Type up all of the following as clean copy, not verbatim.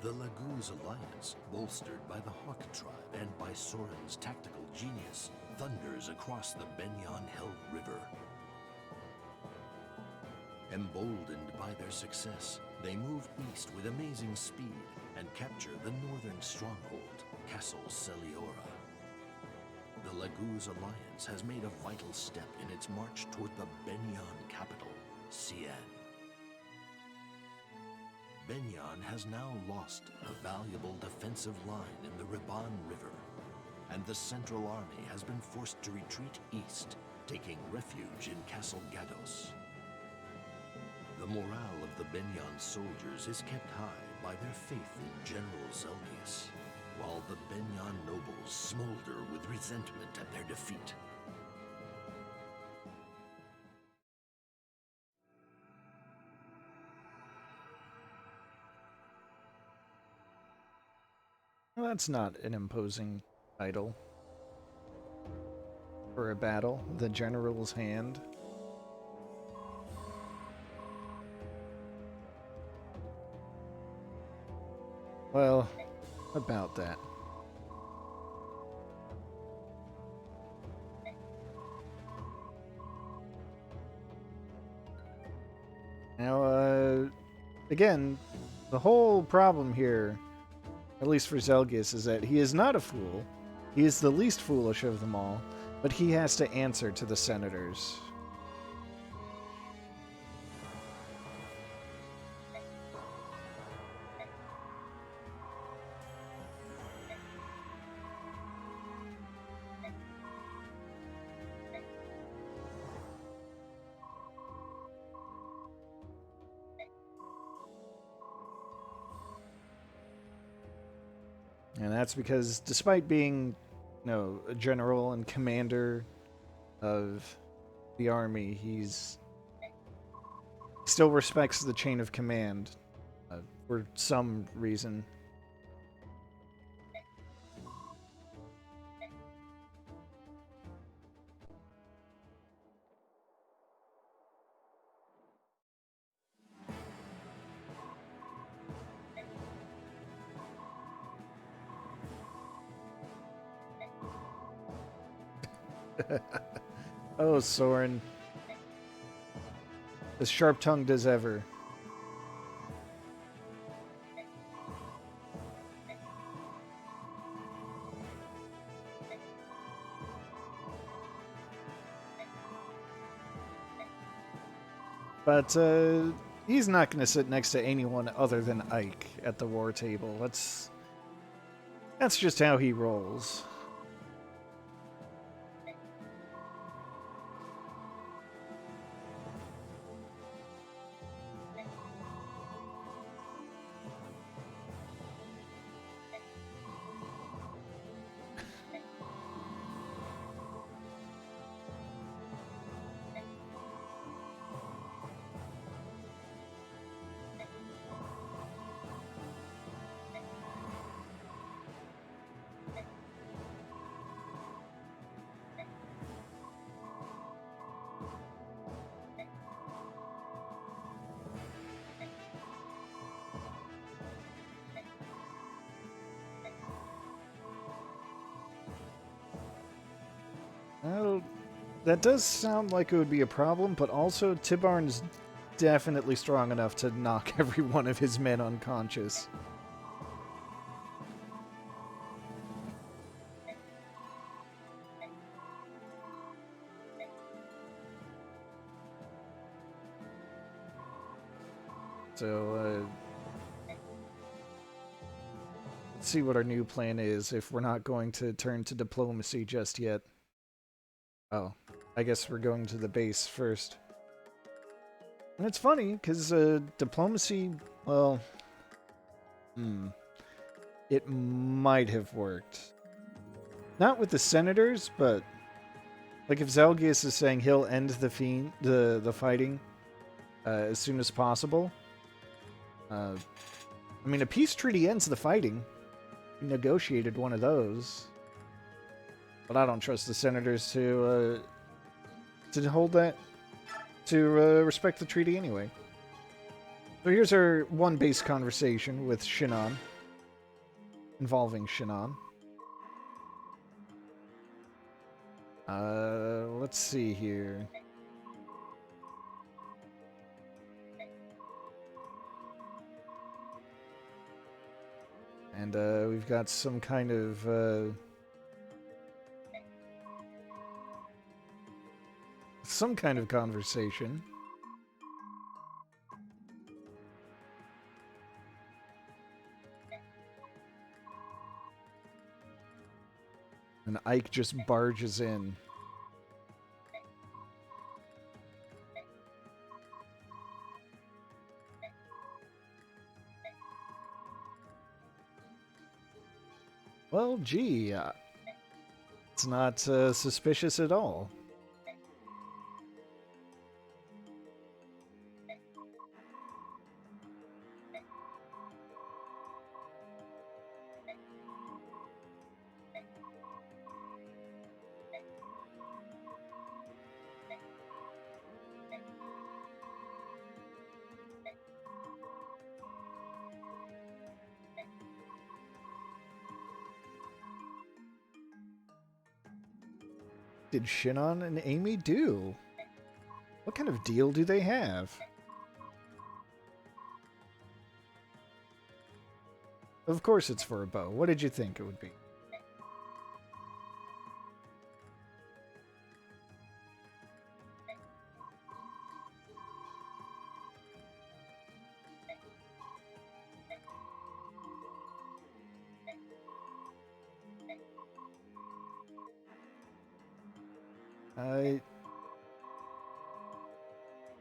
The Laguz alliance, bolstered by the Hawk tribe and by Soren's tactical genius, thunders across the Begnion-held river. Emboldened by their success, they move east with amazing speed and capture the northern stronghold, Castle Celiora. The Laguz alliance has made a vital step in its march toward the Begnion capital, Cien. Begnion has now lost a valuable defensive line in the Riban River, and the Central Army has been forced to retreat east, taking refuge in Castle Gados. The morale of the Begnion soldiers is kept high by their faith in General Zelgius, while the Begnion nobles smolder with resentment at their defeat. Well, that's not an imposing title for a battle. The General's Hand. Well, about that. Now, again, the whole problem here, at least for Zelgius, is that he is not a fool. He is the least foolish of them all, but he has to answer to the senators. And that's because despite being, a general and commander of the army, he still respects the chain of command for some reason. Oh, Soren. As sharp-tongued as ever. But he's not going to sit next to anyone other than Ike at the war table. That's just how he rolls. Well, that does sound like it would be a problem, but also Tibarn's definitely strong enough to knock every one of his men unconscious. So, let's see what our new plan is if we're not going to turn to diplomacy just yet. Oh, I guess we're going to the base first. And it's funny, because diplomacy, well, it might have worked. Not with the senators, but like if Zelgius is saying he'll end the fighting as soon as possible. I mean, a peace treaty ends the fighting. We negotiated one of those. But I don't trust the senators to hold that, to respect the treaty anyway. So here's our one base conversation with Shinon. involving Shinon. Let's see here. And we've got some kind of conversation. And Ike just barges in. Well, gee, it's not suspicious at all. Did Shinon and Amy do? What kind of deal do they have? Of course it's for a bow. What did you think it would be?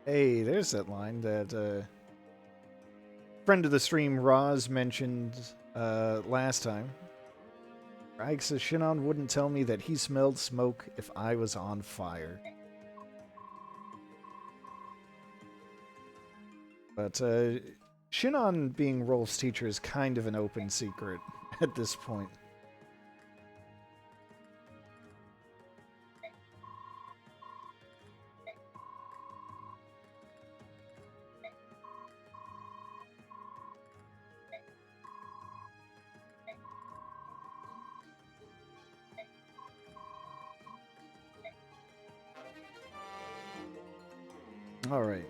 Hey, there's that line that friend of the stream Roz mentioned last time. Ike says Shinon wouldn't tell me that he smelled smoke if I was on fire. But Shinon being Rolf's teacher is kind of an open secret at this point. Alright.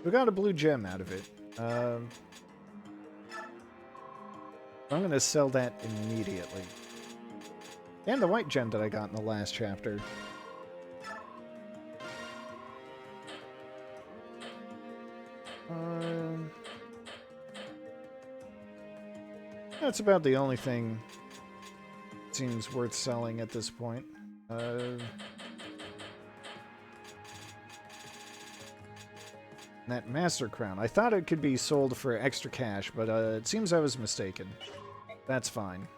We got a blue gem out of it. I'm going to sell that immediately. And the white gem that I got in the last chapter. That's about the only thing that seems worth selling at this point. That Master Crown. I thought it could be sold for extra cash, but it seems I was mistaken. That's fine.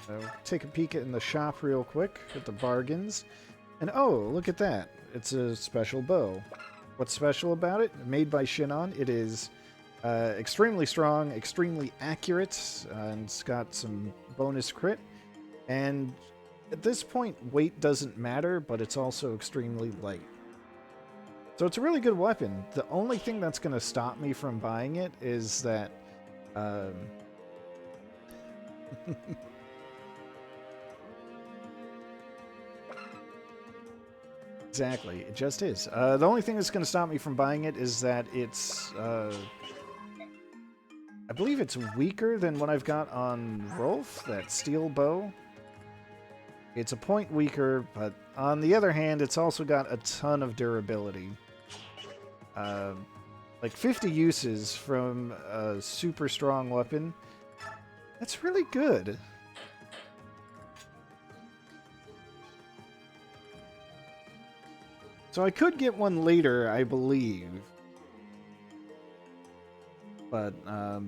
So, take a peek in the shop real quick at the bargains. And oh, look at that. It's a special bow. What's special about it? Made by Shinon. It is extremely strong, extremely accurate, and it's got some bonus crit. And at this point, weight doesn't matter, but it's also extremely light. So it's a really good weapon. The only thing that's going to stop me from buying it is that... Exactly, it just is. The only thing that's going to stop me from buying it is that it's... I believe it's weaker than what I've got on Rolf, that steel bow. It's a point weaker, but on the other hand, it's also got a ton of durability. Like 50 uses from a super strong weapon. That's really good. So I could get one later, I believe. But, I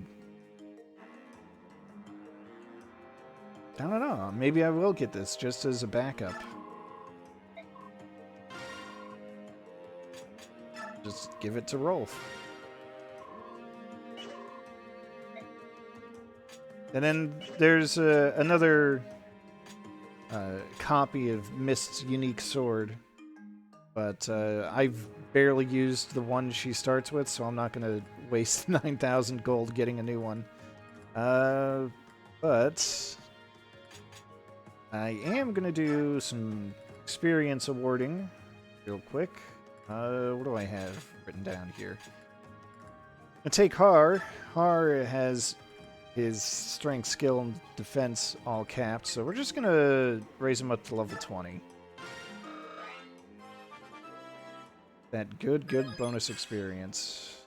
don't know. Maybe I will get this just as a backup. Just give it to Rolf. And then there's another copy of Mist's unique sword. But I've barely used the one she starts with, so I'm not going to waste 9,000 gold getting a new one. But I am going to do some experience awarding real quick. What do I have written down here? I'm going to take Har. Har has his strength, skill, and defense all capped, so we're just going to raise him up to level 20. That good bonus experience.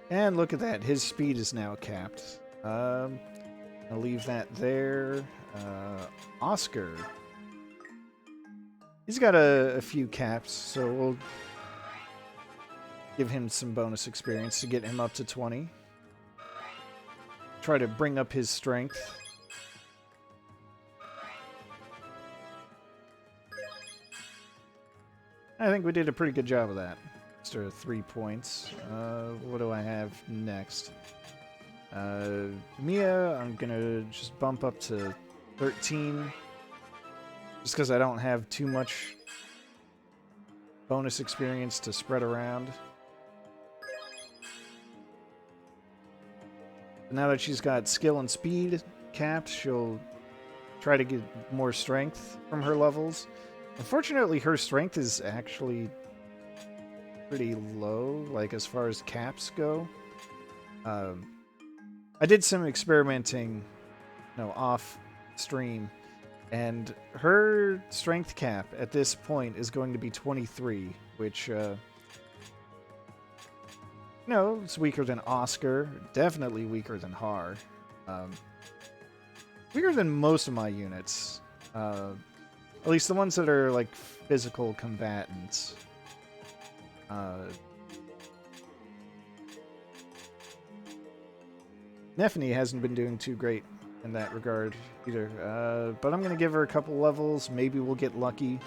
And look at that, his speed is now capped. I'll leave that there. Oscar. He's got a few caps, so we'll give him some bonus experience to get him up to 20. Try to bring up his strength. I think we did a pretty good job of that. Extra 3 points. What do I have next? Mia, I'm gonna just bump up to 13. Just because I don't have too much bonus experience to spread around. Now that she's got skill and speed capped, she'll try to get more strength from her levels. Unfortunately, her strength is actually pretty low, like as far as caps go. I did some experimenting, off stream, and her strength cap at this point is going to be 23, which, it's weaker than Oscar, definitely weaker than Har. Weaker than most of my units. At least the ones that are, like, physical combatants. Nephany hasn't been doing too great in that regard either. But I'm going to give her a couple levels. Maybe we'll get lucky.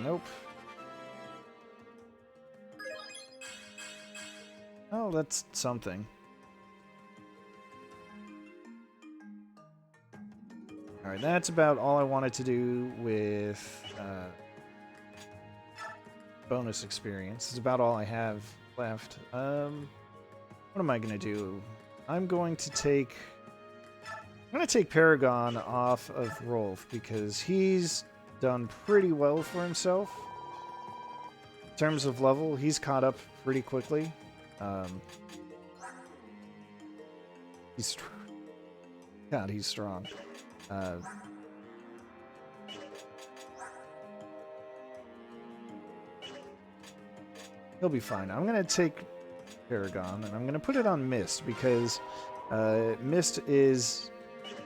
Nope. Oh, that's something. Alright, that's about all I wanted to do with bonus experience. It's about all I have left. What am I going to do? I'm going to take Paragon off of Rolf because he's done pretty well for himself. In terms of level, he's caught up pretty quickly. He's strong. He'll be fine. I'm going to take Paragon, and I'm going to put it on Mist, because Mist is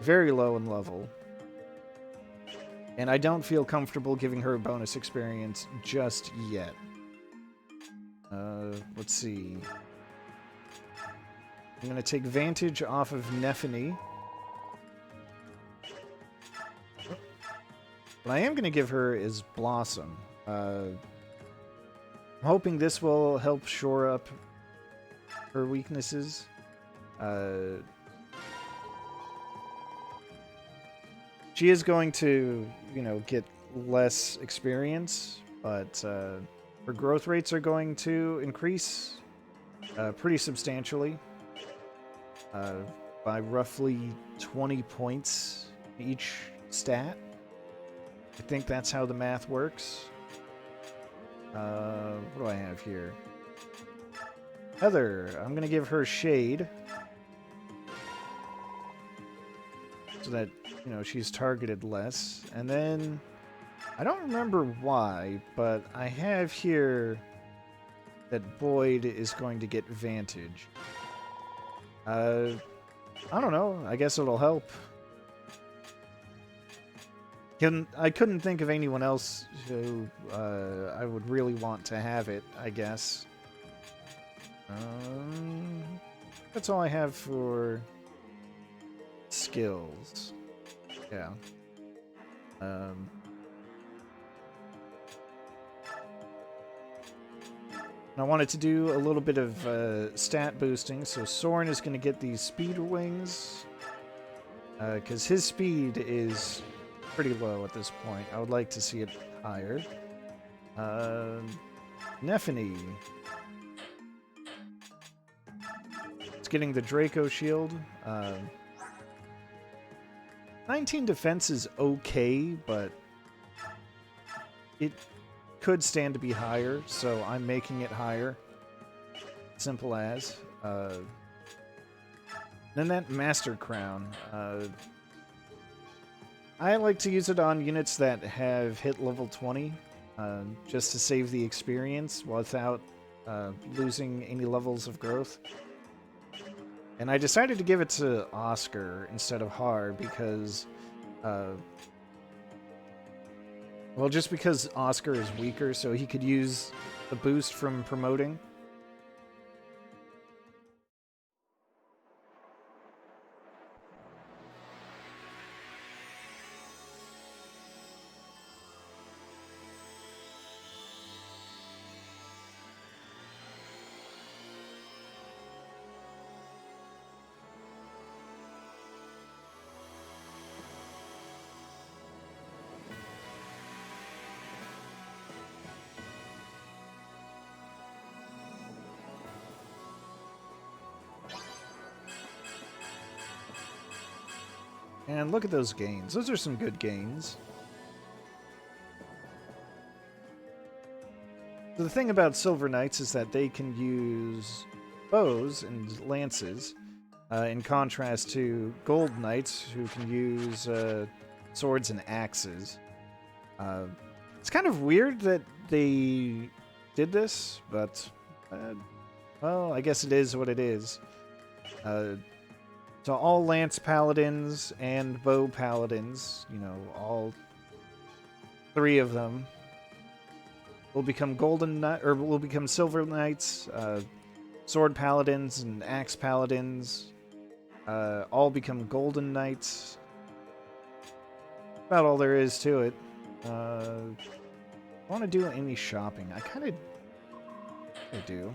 very low in level. And I don't feel comfortable giving her a bonus experience just yet. Let's see. I'm going to take Vantage off of Nephany. What I am going to give her is Blossom. I'm hoping this will help shore up her weaknesses. She is going to, get less experience, but her growth rates are going to increase pretty substantially by roughly 20 points each stat. I think that's how the math works. What do I have here? Heather, I'm going to give her Shade. So that, she's targeted less. And then, I don't remember why, but I have here that Boyd is going to get Vantage. I don't know. I guess it'll help. I couldn't think of anyone else who I would really want to have it, I guess. That's all I have for skills. Yeah. I wanted to do a little bit of stat boosting, so Soren is going to get these speed wings, because his speed is pretty low at this point. I would like to see it higher. Nephany. It's getting the Draco shield. 19 defense is okay, but it could stand to be higher, so I'm making it higher. Simple as. Then that Master Crown. I like to use it on units that have hit level 20, just to save the experience without losing any levels of growth. And I decided to give it to Oscar instead of Har because, well, just because Oscar is weaker, so he could use the boost from promoting. And look at those gains. Those are some good gains. So the thing about Silver Knights is that they can use bows and lances, in contrast to Gold Knights, who can use swords and axes. It's kind of weird that they did this, but, well, I guess it is what it is. So all Lance Paladins and Bow Paladins, you know, all 3 of them will become will become Silver Knights. Sword Paladins and Axe Paladins all become Golden Knights. About all there is to it. I want to do any shopping. I do.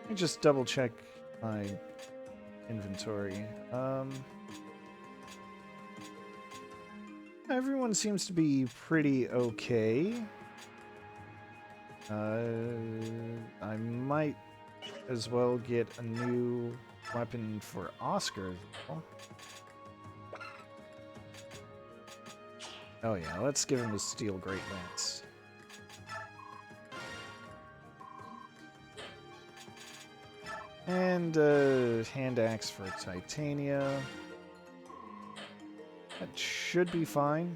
Let me just double check my inventory. Everyone seems to be pretty okay. I might as well get a new weapon for Oscar, though. Oh yeah, let's give him a Steel Great Lance. And hand axe for Titania. That should be fine.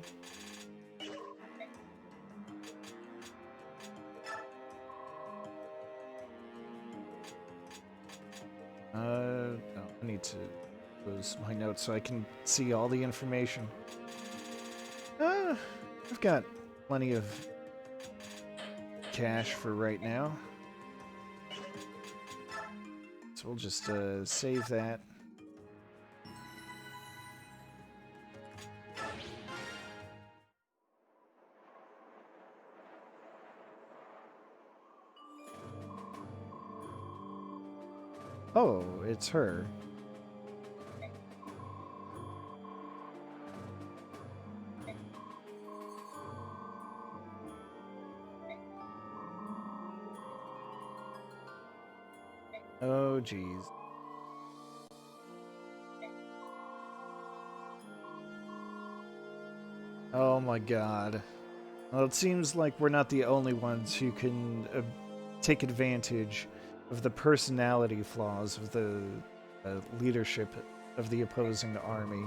No, I need to close my notes so I can see all the information. I've got plenty of cash for right now. So we'll just save that. Oh, it's her. Oh, geez. Oh my god. Well, it seems like we're not the only ones who can take advantage of the personality flaws of the leadership of the opposing army.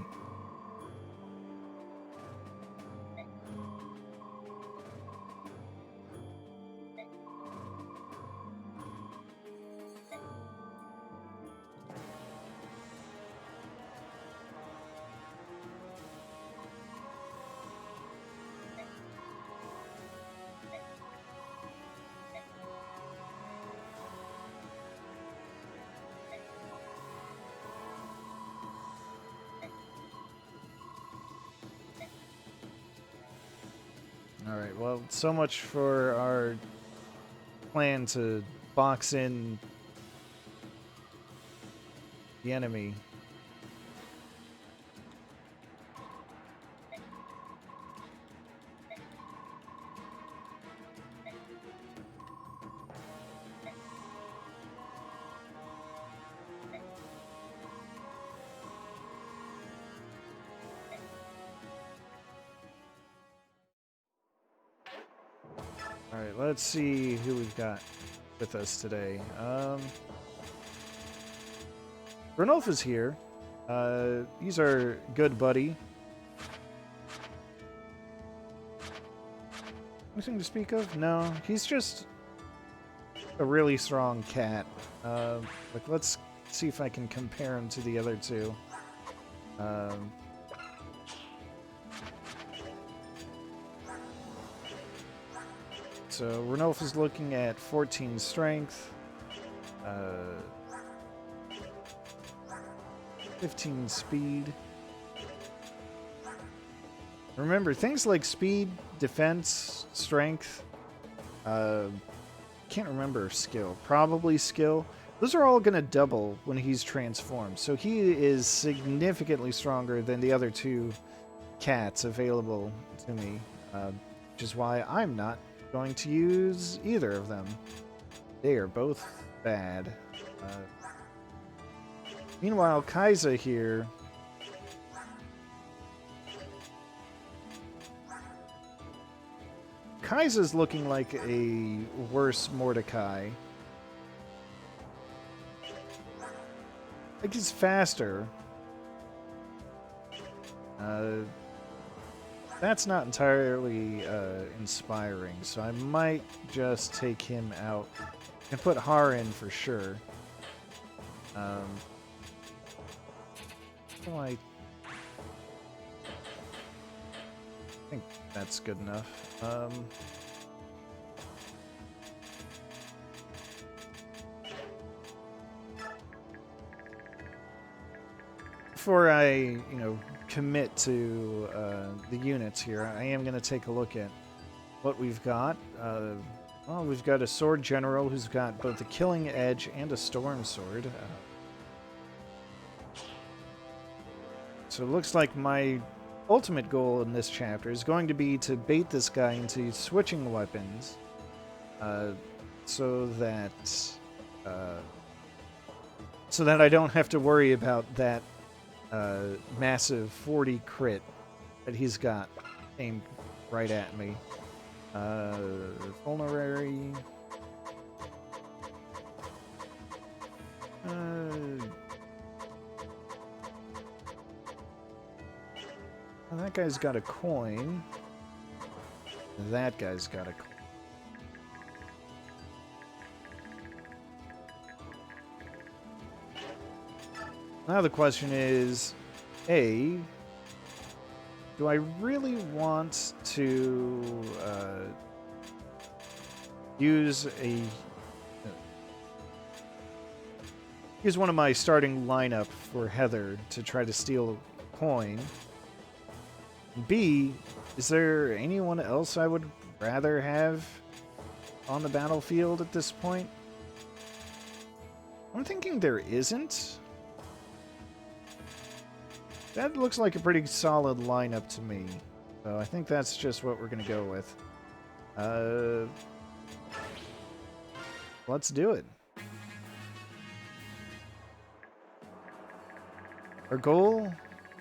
Alright, well, so much for our plan to box in the enemy. Alright, let's see who we've got with us today. Ranulf is here. He's our good buddy. Anything to speak of? No, he's just a really strong cat. Let's see if I can compare him to the other two. So Ranulf is looking at 14 strength, 15 speed. Remember, things like speed, defense, strength, can't remember skill, probably skill. Those are all going to double when he's transformed. So he is significantly stronger than the other two cats available to me, which is why I'm not going to use either of them. They are both bad. Meanwhile, Kaiza here. Kaiza's looking like a worse Mordecai. Like he's faster. That's not entirely inspiring, so I might just take him out and put Har in for sure. I think that's good enough. Before I, commit to the units here, I am going to take a look at what we've got. Well, we've got a sword general who's got both a killing edge and a storm sword. So it looks like my ultimate goal in this chapter is going to be to bait this guy into switching weapons, so that I don't have to worry about that massive 40 crit that he's got aimed right at me. Vulnerary. Well, that guy's got a coin. That guy's got a coin. Now the question is, A, do I really want to use one of my starting lineup for Heather to try to steal a coin? B, is there anyone else I would rather have on the battlefield at this point? I'm thinking there isn't. That looks like a pretty solid lineup to me. So I think that's just what we're going to go with. Let's do it. Our goal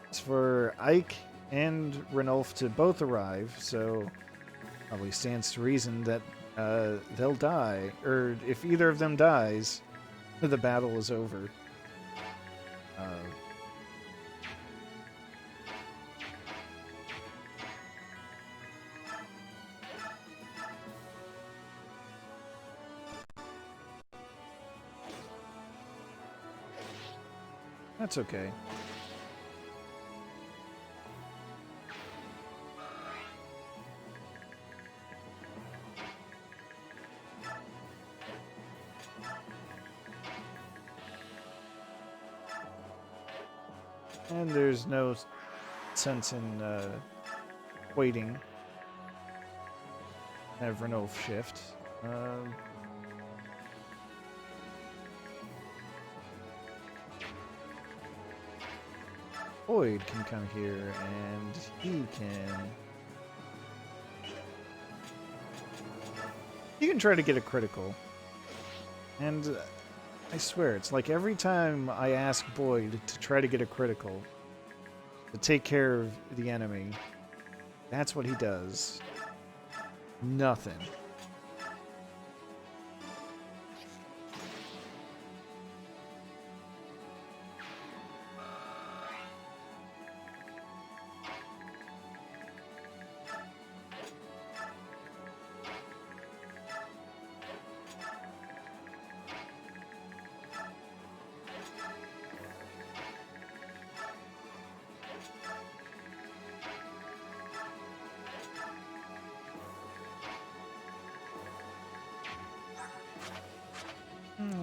is for Ike and Ranulf to both arrive, so probably stands to reason that they'll die. Or if either of them dies, the battle is over. That's okay. And there's no sense in waiting. have Renolf shift. Boyd can come here, and he can... He can try to get a critical. And I swear, it's like every time I ask Boyd to try to get a critical, to take care of the enemy, that's what he does. Nothing.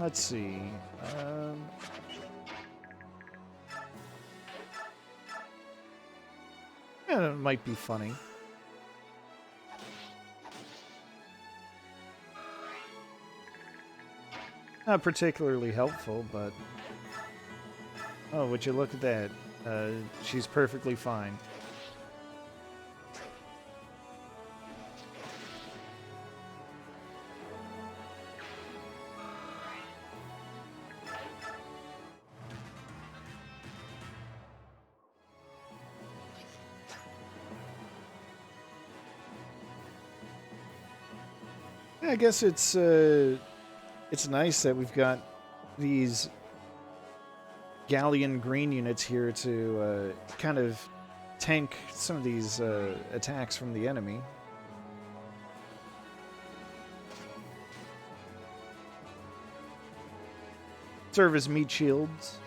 Let's see. Yeah, it might be funny. Not particularly helpful, but... Oh, would you look at that? She's perfectly fine. I guess it's nice that we've got these Galleon green units here to kind of tank some of these attacks from the enemy. Serve as meat shields.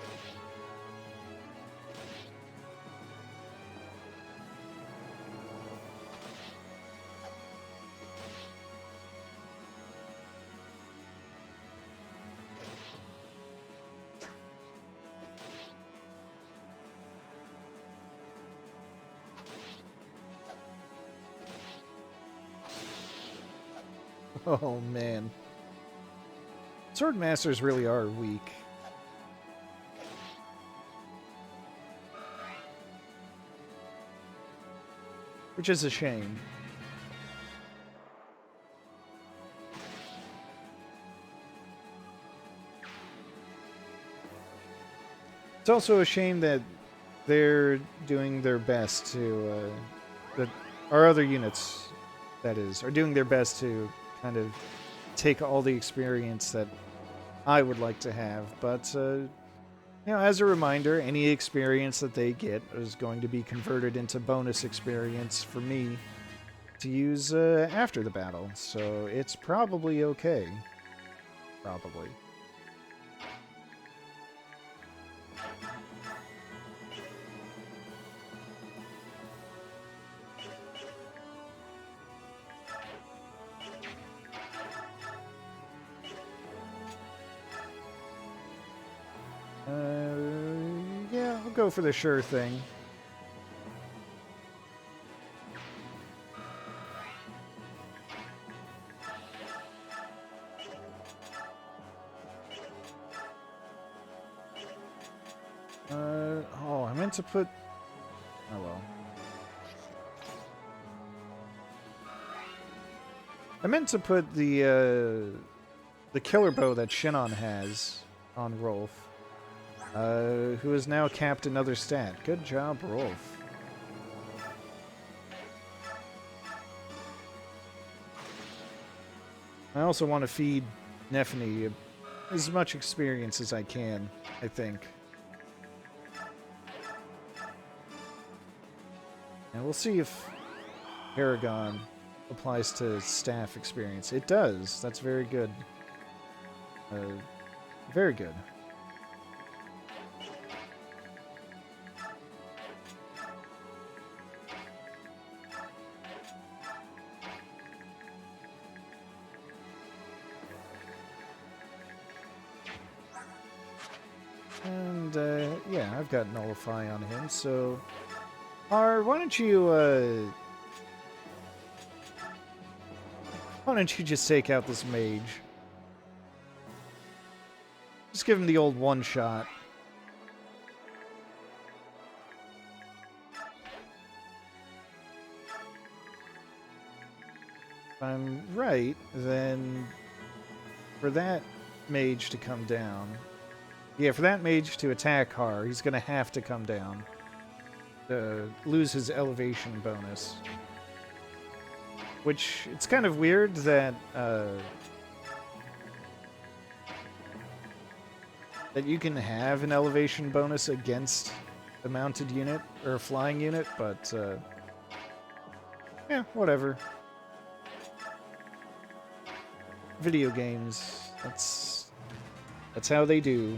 Oh, man. Sword Masters really are weak. Which is a shame. It's also a shame that they're doing their best to... that our other units, that is, are doing their best to kind of take all the experience that I would like to have, but you know, as a reminder, any experience that they get is going to be converted into bonus experience for me to use after the battle, so it's probably okay. Probably. Yeah, I'll go for the sure thing. Oh, I meant to put... Oh, well. I meant to put the killer bow that Shinon has on Rolf. Who has now capped another stat. Good job, Rolf. I also want to feed Nephany as much experience as I can, I think. And we'll see if Paragon applies to staff experience. It does. That's very good. Very good. And, yeah, I've got Nullify on him, so... why don't you, Why don't you just take out this mage? Just give him the old one shot. If I'm right, then for that mage to come down... Yeah, for that mage to attack Har, he's going to have to come down. Lose his elevation bonus. Which, it's kind of weird that... that you can have an elevation bonus against a mounted unit, or a flying unit, but... yeah, whatever. Video games, that's how they do.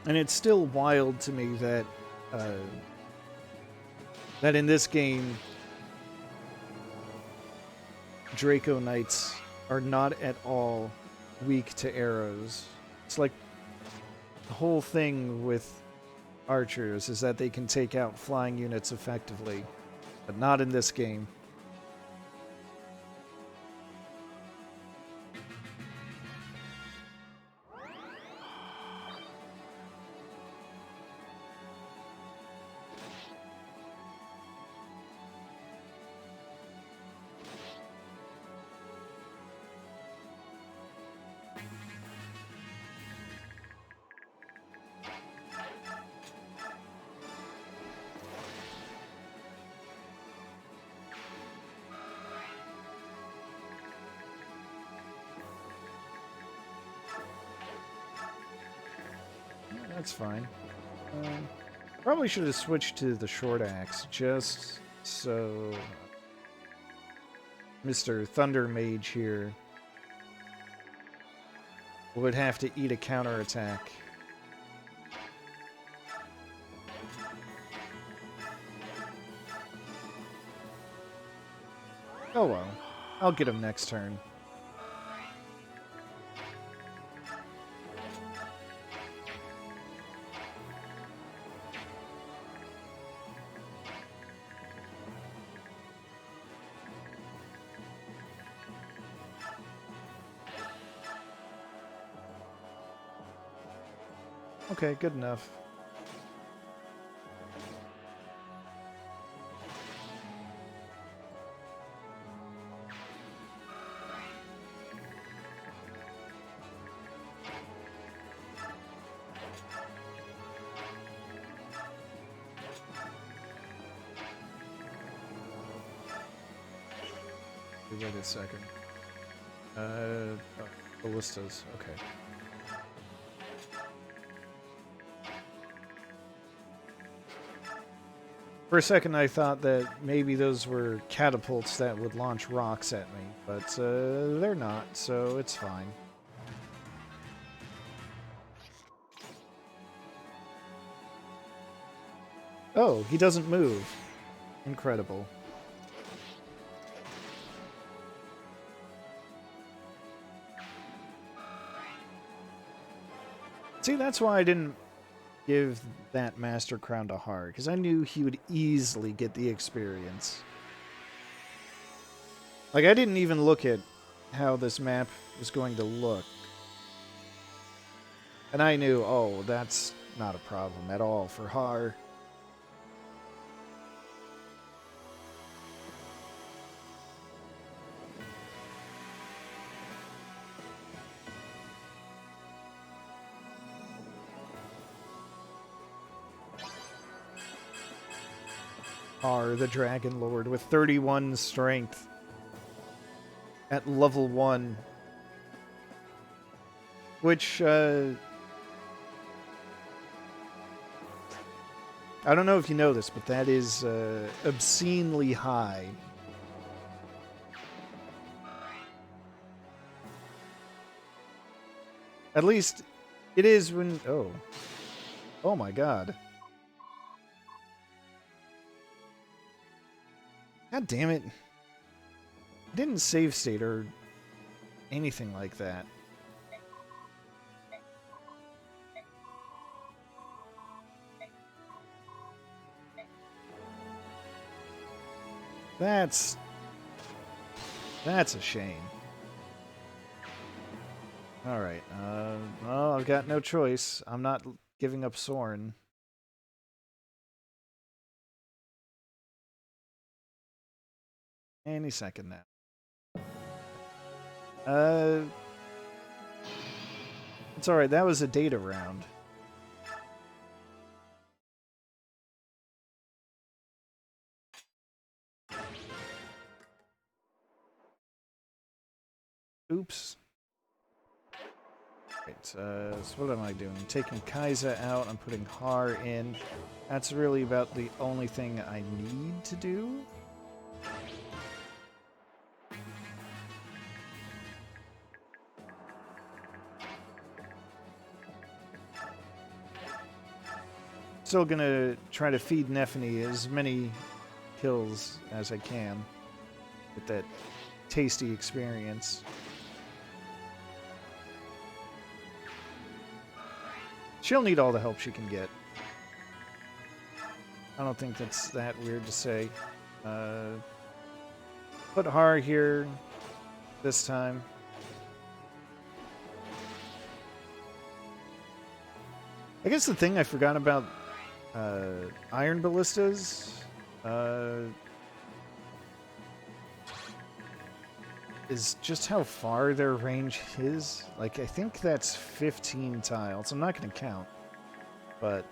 And it's still wild to me that that in this game Draco Knights are not at all weak to arrows. It's like the whole thing with archers is that they can take out flying units effectively, but not in this game. That's fine. Probably should have switched to the short axe, just so Mr. Thunder Mage here would have to eat a counterattack. Oh well. I'll get him next turn. Okay, good enough. Wait a second. Oh, ballistas. Okay. For a second, I thought that maybe those were catapults that would launch rocks at me, but they're not, so it's fine. Oh, he doesn't move. Incredible. See, that's why I didn't give that Master Crown to Har, because I knew he would easily get the experience. Like, I didn't even look at how this map was going to look. And I knew, oh, that's not a problem at all for Har. Har, the Dragon Lord, with 31 strength at level 1. Which, I don't know if you know this, but that is obscenely high. At least it is when... Oh. Oh my god. God damn it. I didn't save state or anything like that. That's a shame. Alright, well, I've got no choice. I'm not giving up Soren. Any second now. It's alright, that was a data round. Oops. Right, so what am I doing? Taking Kaiser out, I'm putting Har in. That's really about the only thing I need to do. Still gonna try to feed Nephany as many kills as I can with that tasty experience. She'll need all the help she can get. I don't think that's that weird to say. Put Har here this time. I guess the thing I forgot about iron ballistas is just how far their range is. Like, I think that's 15 tiles. I'm not going to count, but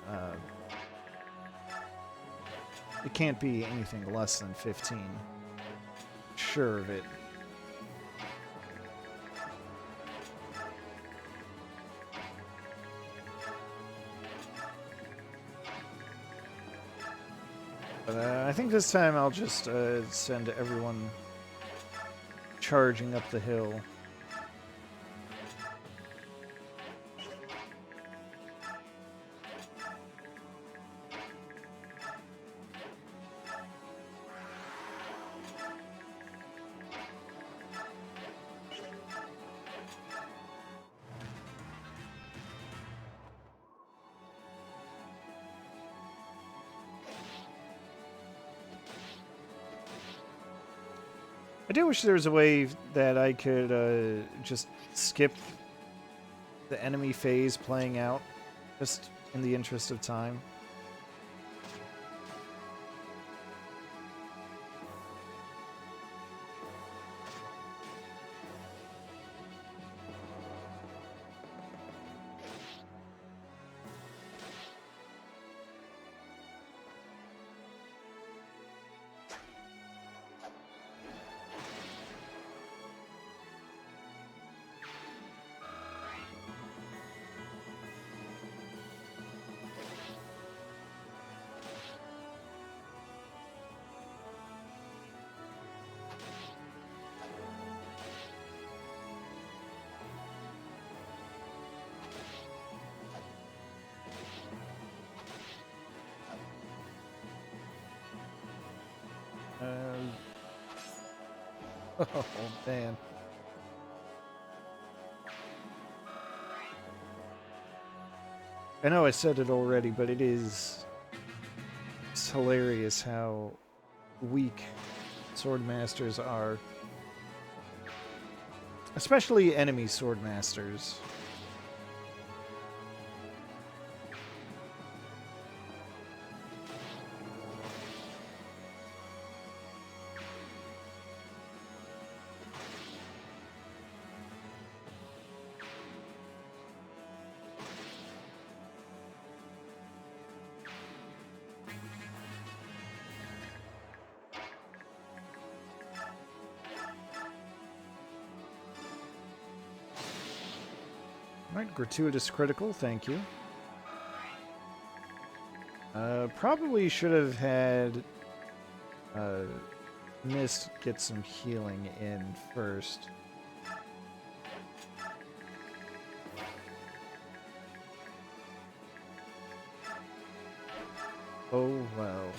it can't be anything less than 15. Sure of it. But I think this time I'll just send everyone charging up the hill. I do wish there was a way that I could just skip the enemy phase playing out, just in the interest of time. Oh, man. I know I said it already, but it's hilarious how weak swordmasters are. Especially enemy swordmasters. Alright, gratuitous critical, thank you. Probably should have had Mist get some healing in first. Oh well.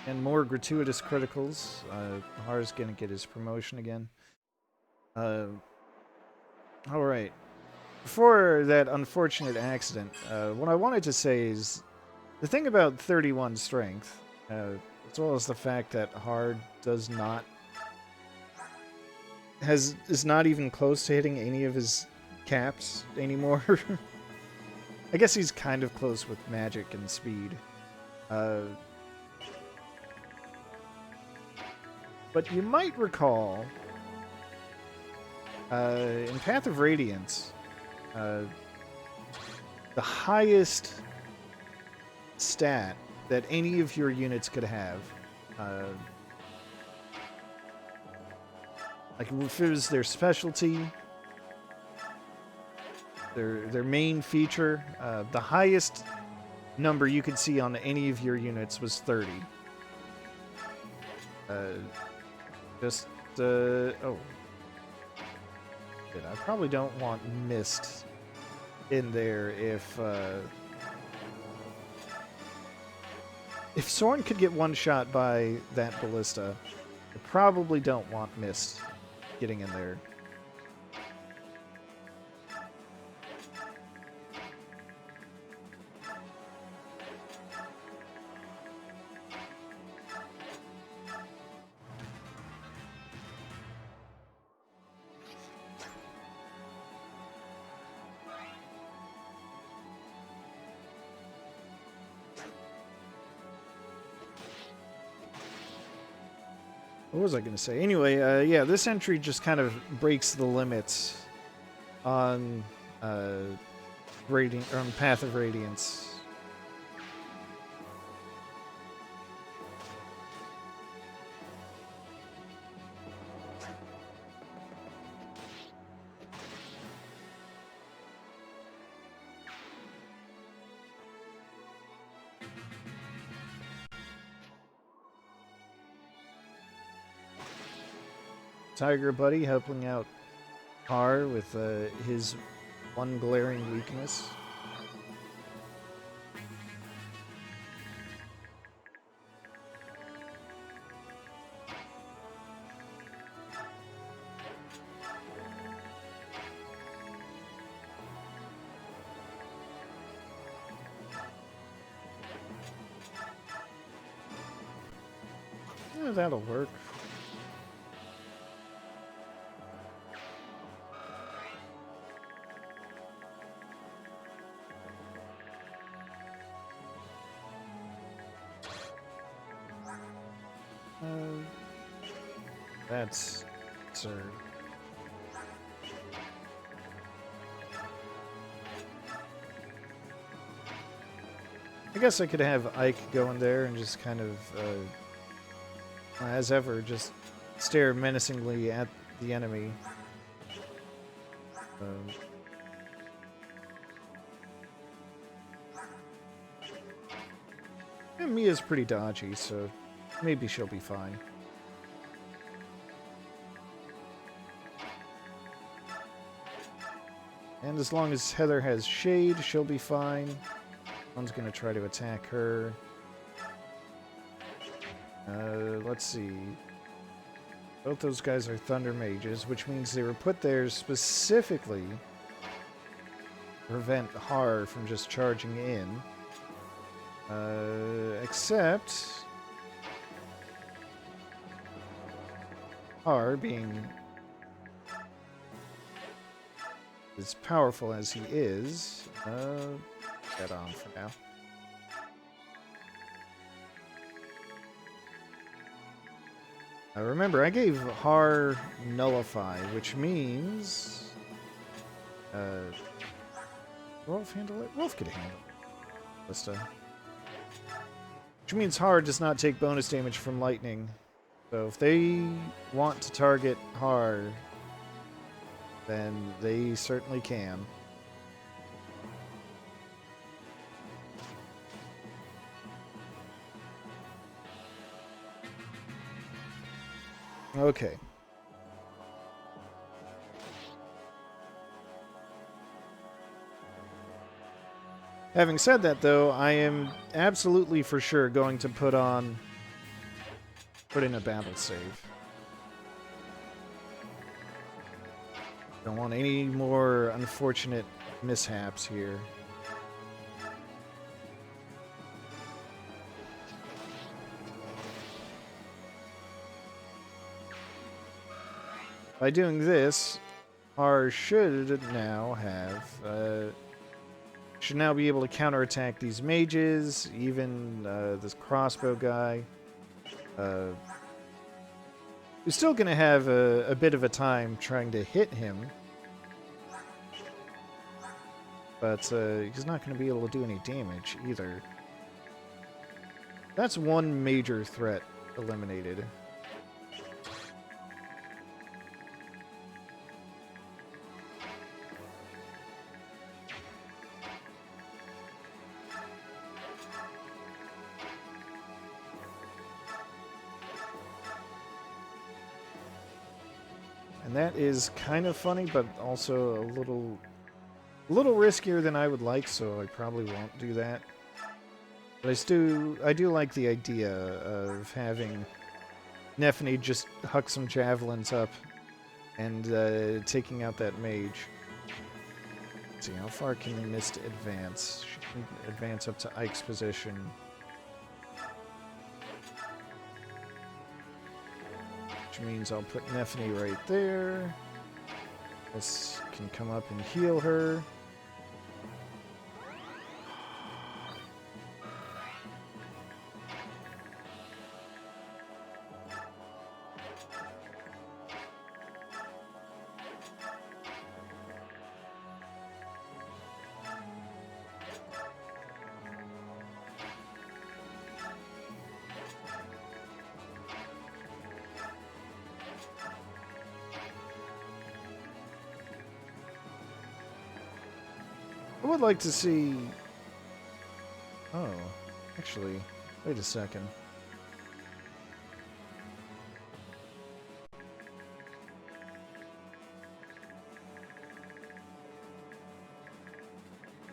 And more gratuitous criticals. Har's gonna get his promotion again. Alright. before that unfortunate accident, what I wanted to say is the thing about 31 strength, as well as the fact that hard does not is not even close to hitting any of his caps anymore. I guess he's kind of close with magic and speed. But you might recall in Path of Radiance, the highest stat that any of your units could have, like if it was their specialty, their main feature, the highest number you could see on any of your units was 30. Oh. Good. I probably don't want Mist in there if Soren could get one shot by that ballista, I probably don't want Mist getting in there. What was I going to say? Anyway, yeah, this entry just kind of breaks the limits on Path of Radiance. Tiger Buddy helping out Har with his one glaring weakness. Yeah, that'll work. That's absurd. I guess I could have Ike go in there and just kind of, as ever, just stare menacingly at the enemy. And Mia's pretty dodgy, so maybe she'll be fine. And as long as Heather has Shade, she'll be fine. One's going to try to attack her. Let's see. Both those guys are Thunder Mages, which means they were put there specifically to prevent Har from just charging in. Except Har, being as powerful as he is, get on for now. Remember, I gave Har Nullify, which means Wolf handle it? Wolf could handle it. Ballista. Which means Har does not take bonus damage from lightning. So if they want to target Har, then they certainly can. Okay. Having said that, though, I am absolutely for sure going to put in a battle save. Don't want any more unfortunate mishaps here. By doing this, R should now have should now be able to counterattack these mages, even this crossbow guy. We're still going to have a bit of a time trying to hit him, but he's not going to be able to do any damage either. That's one major threat eliminated. And that is kind of funny, but also a little riskier than I would like, so I probably won't do that. But I do like the idea of having Nephany just huck some javelins up and taking out that mage. Let's see, how far can Mist advance? She can advance up to Ike's position. Which means I'll put Nephany right there. This can come up and heal her. I would like to see... Oh, actually, wait a second.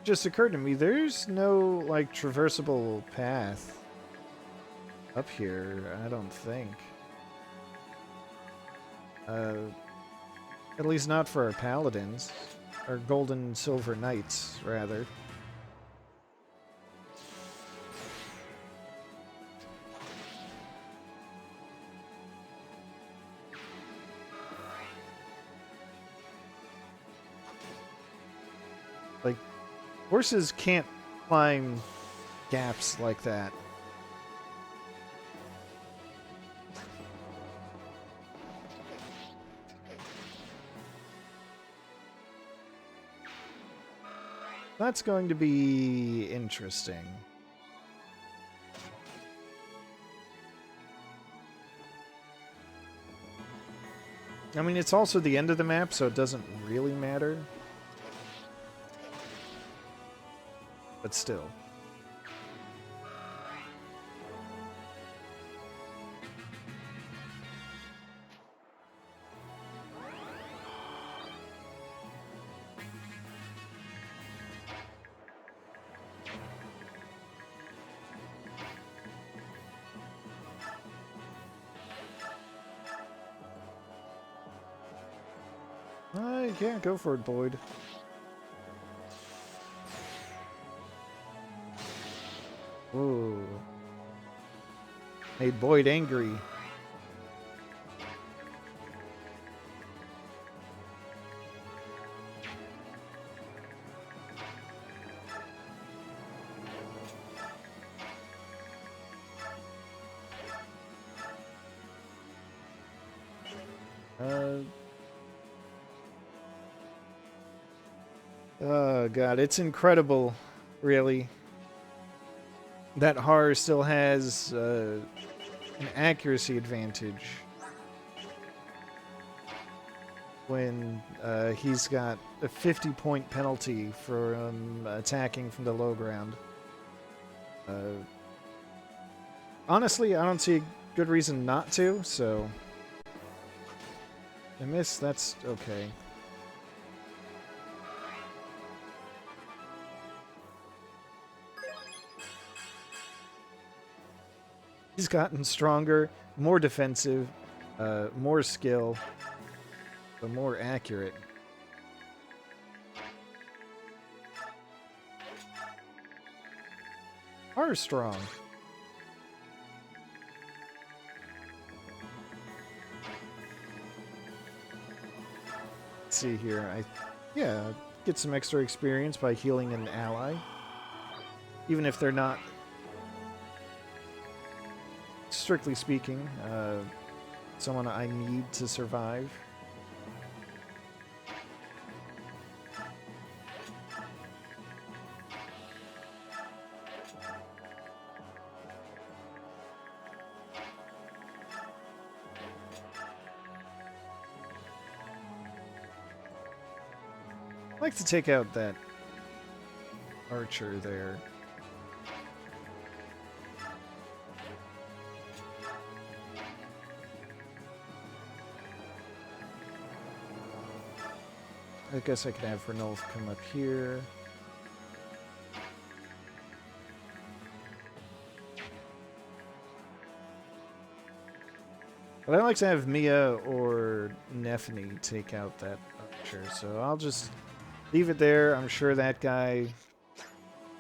Just occurred to me, there's no, like, traversable path up here, I don't think. At least not for our paladins. Or gold and silver knights, rather. Like, horses can't climb gaps like that. That's going to be interesting. I mean, it's also the end of the map, so it doesn't really matter. But still. Yeah, go for it, Boyd. Ooh. Made Boyd angry. Oh god, it's incredible, really. That Har still has an accuracy advantage when he's got a 50-point penalty for attacking from the low ground. Honestly, I don't see a good reason not to, so... I miss, that's okay. He's gotten stronger, more defensive, more skill, but more accurate. are strong. Let's see here. Yeah, get some extra experience by healing an ally. Even if they're not, strictly speaking, someone I need to survive. I'd like to take out that archer there. I guess I can have Renolf come up here. But I'd like to have Mia or Nephany take out that archer, so I'll just leave it there. I'm sure that guy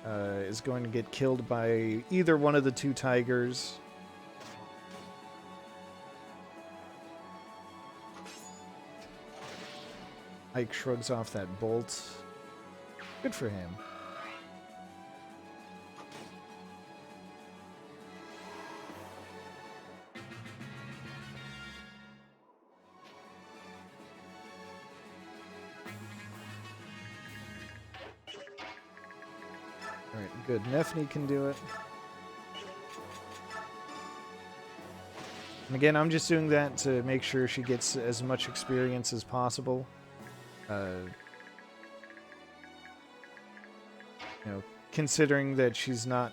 is going to get killed by either one of the two tigers. Ike shrugs off that bolt. Good for him. Alright, good. Nephany can do it. And again, I'm just doing that to make sure she gets as much experience as possible. You know, considering that she's not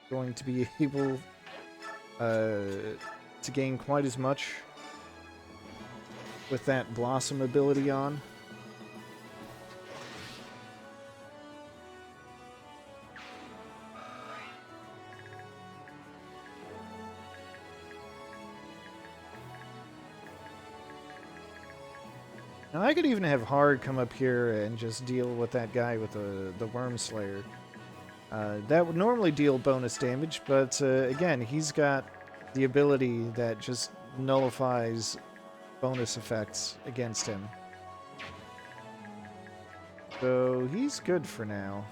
going to be able to gain quite as much with that Blossom ability on. Now, I could even have Hard come up here and just deal with that guy with the Worm Slayer. That would normally deal bonus damage, but again, he's got the ability that just nullifies bonus effects against him. So he's good for now.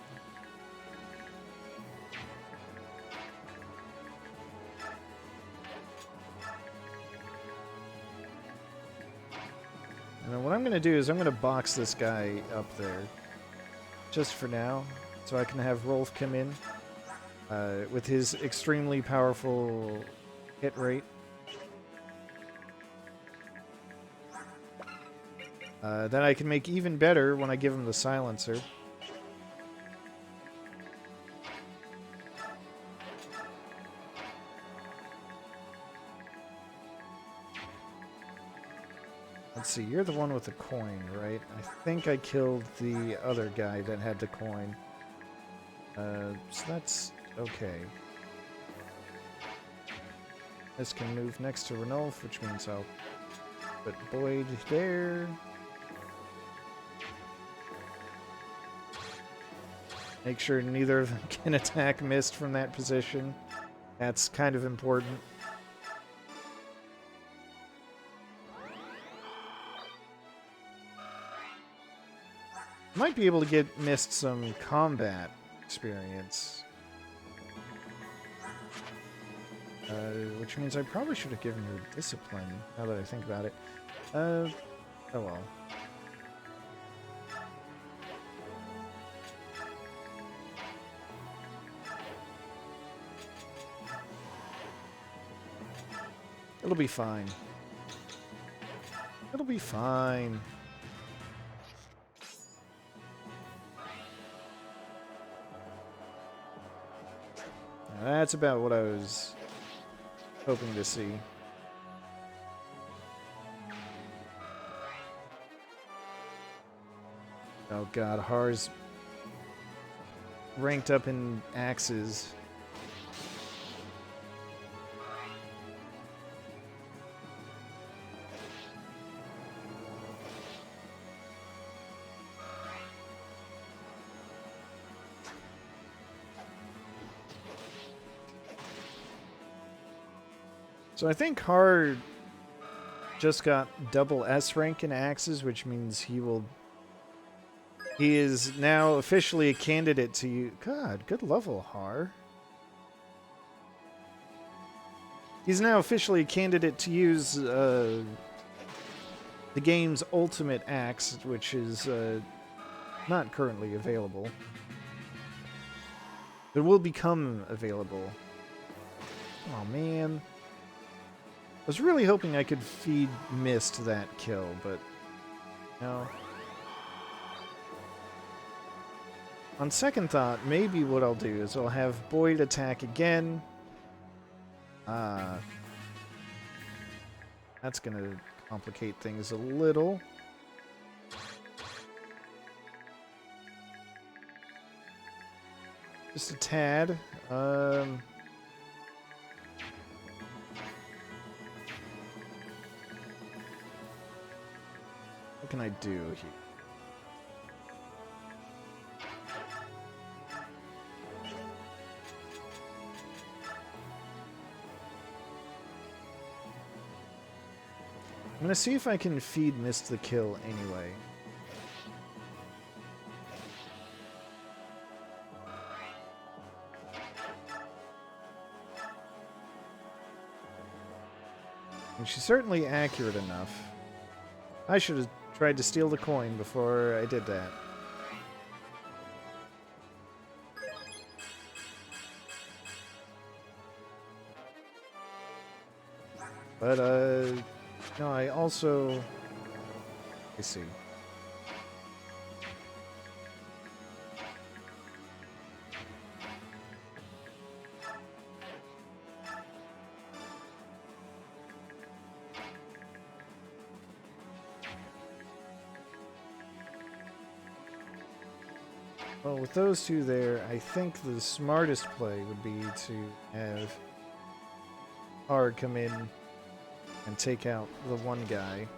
And what I'm going to do is I'm going to box this guy up there, just for now, so I can have Rolf come in with his extremely powerful hit rate. That I can make even better when I give him the silencer. Let's see, you're the one with the coin, right? I think I killed the other guy that had the coin. So that's okay. This can move next to Renolf, which means I'll put Boyd there. Make sure neither of them can attack missed from that position. That's kind of important. Might be able to get Mist some combat experience. Which means I probably should have given her discipline, now that I think about it. Oh well. It'll be fine. It'll be fine. That's about what I was hoping to see. Oh god, Har's ranked up in axes. So I think Har just got double S rank in axes, which means he is now officially a candidate to you. God, good level, Har. He's now officially a candidate to use the game's ultimate axe, which is not currently available. It will become available. Oh man. I was really hoping I could feed Mist that kill, but no. On second thought, maybe what I'll do is I'll have Boyd attack again. That's gonna complicate things a little. Just a tad. What can I do here? I'm gonna see if I can feed Mist the kill anyway. And she's certainly accurate enough. I should have tried to steal the coin before I did that. But, no, I also... I see. Well, with those two there, I think the smartest play would be to have Hard come in and take out the one guy.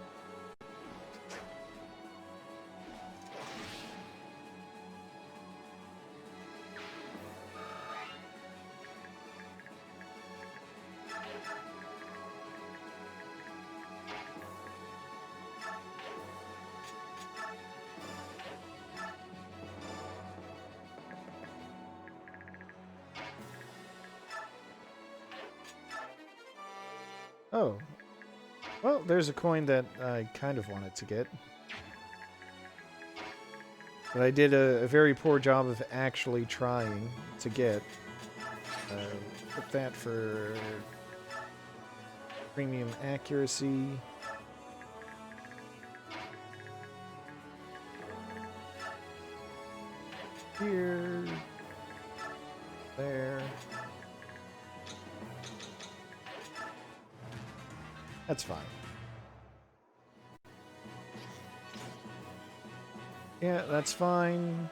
Oh. Well, there's a coin that I kind of wanted to get. But I did a very poor job of actually trying to get. Put that for premium accuracy. Here. There. That's fine. Yeah, that's fine.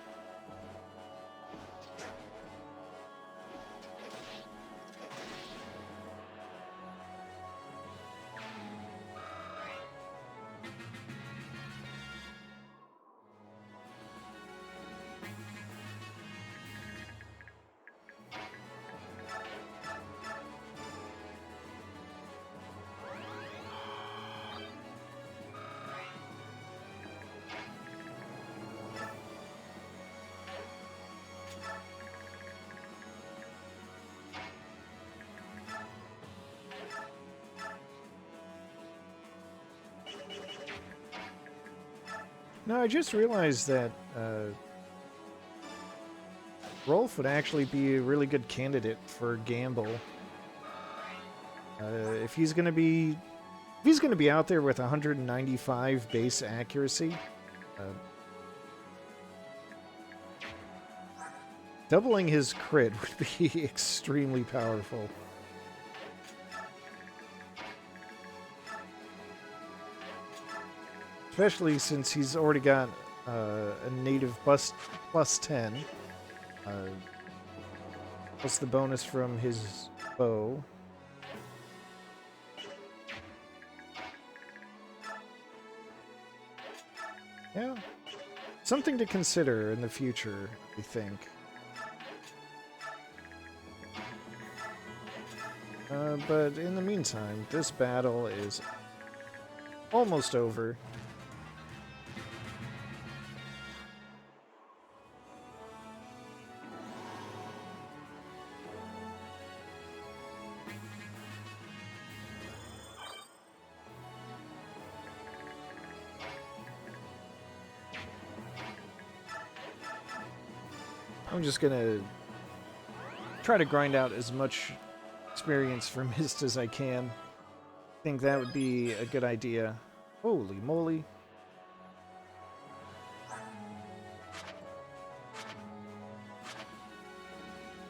No, I just realized that Rolf would actually be a really good candidate for Gamble. If he's gonna be out there with 195 base accuracy, doubling his crit would be extremely powerful. Especially since he's already got a native plus 10. Plus the bonus from his bow. Yeah. Something to consider in the future, I think. But in the meantime, this battle is almost over. I'm just gonna try to grind out as much experience for Mist as I can. I think that would be a good idea. Holy moly.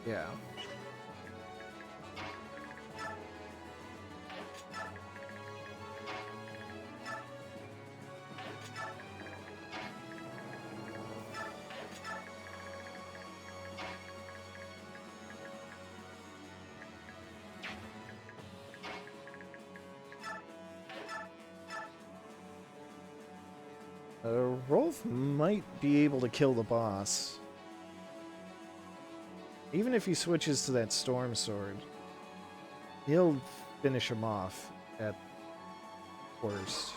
Yeah. Rolf might be able to kill the boss. Even if he switches to that storm sword, he'll finish him off at worst.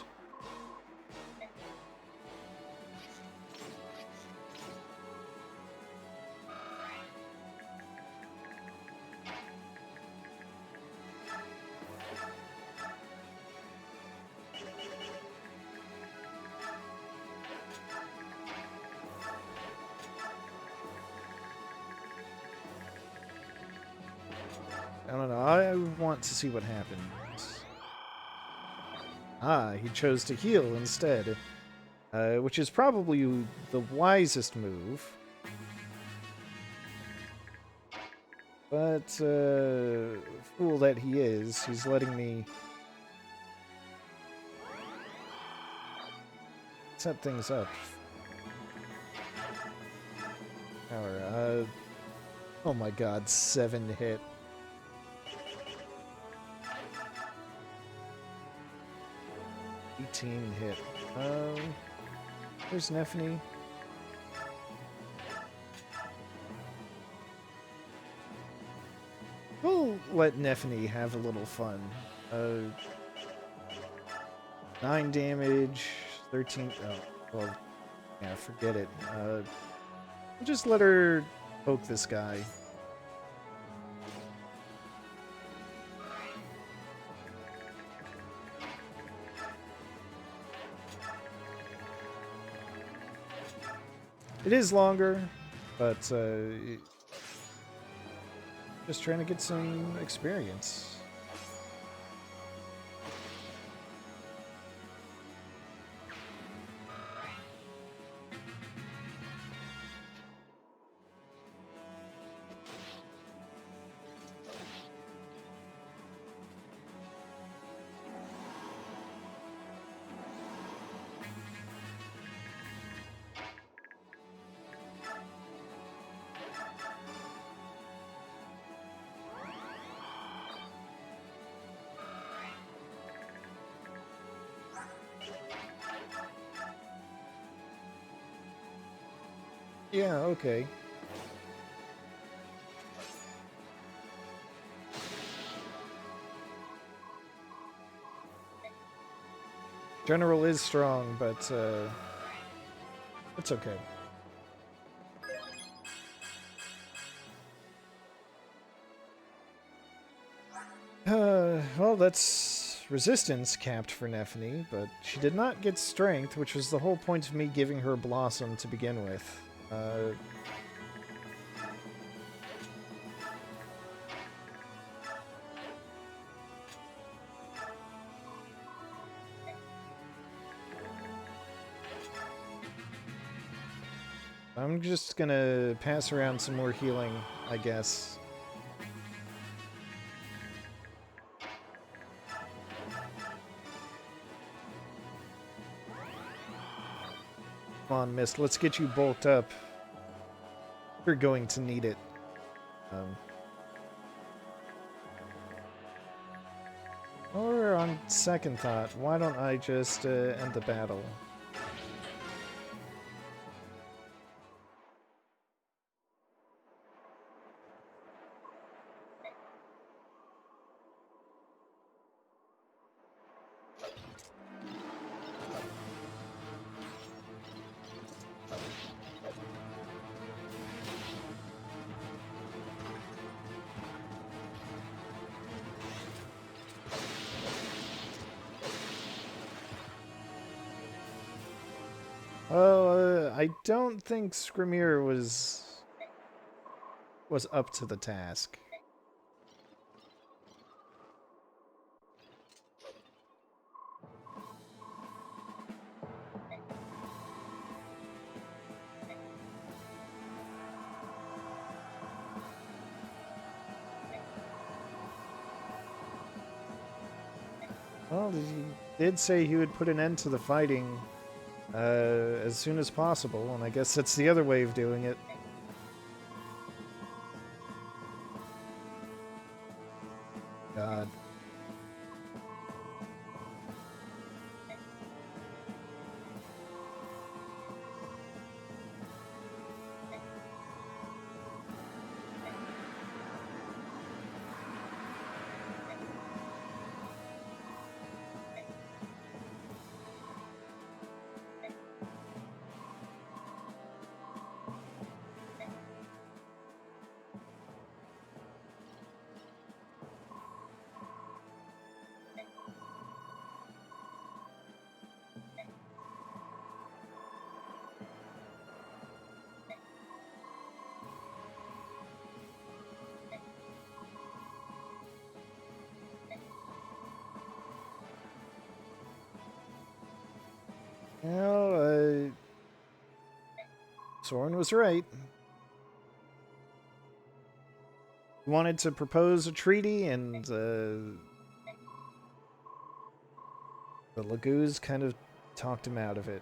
I don't know. I want to see what happens. Ah, he chose to heal instead. Which is probably the wisest move. But, fool that he is, he's letting me set things up. Power, oh my god, 7 hit. Hit. There's Nephany. We'll let Nephany have a little fun. 9 damage, 13. Oh, well, yeah, forget it. We'll just let her poke this guy. It is longer, but just trying to get some experience. Yeah, okay. General is strong, but it's okay. Well, that's resistance capped for Nephany, but she did not get strength, which was the whole point of me giving her Blossom to begin with. I'm just gonna pass around some more healing, I guess. Come on, Mist, let's get you bulked up. You're going to need it. Or on second thought, why don't I just end the battle? Well, I don't think Skrimir was up to the task. Well, he did say he would put an end to the fighting as soon as possible, and I guess that's the other way of doing it. God. Well, Soren was right. He wanted to propose a treaty, and the laguz kind of talked him out of it.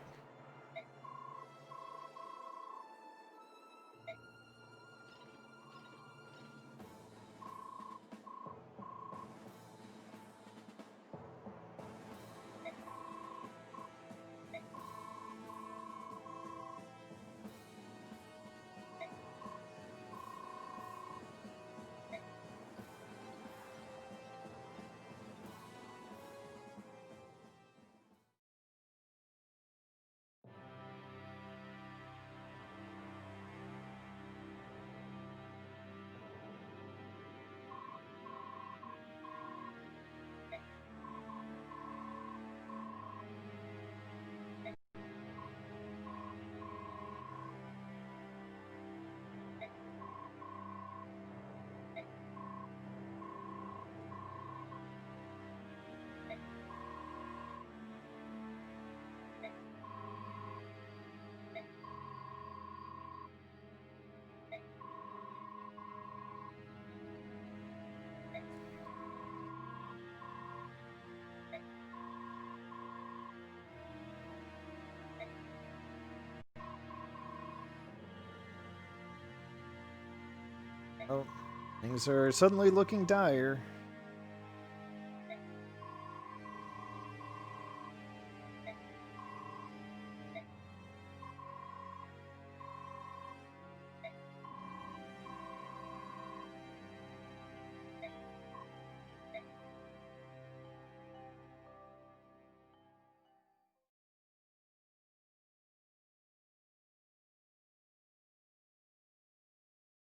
Oh, things are suddenly looking dire.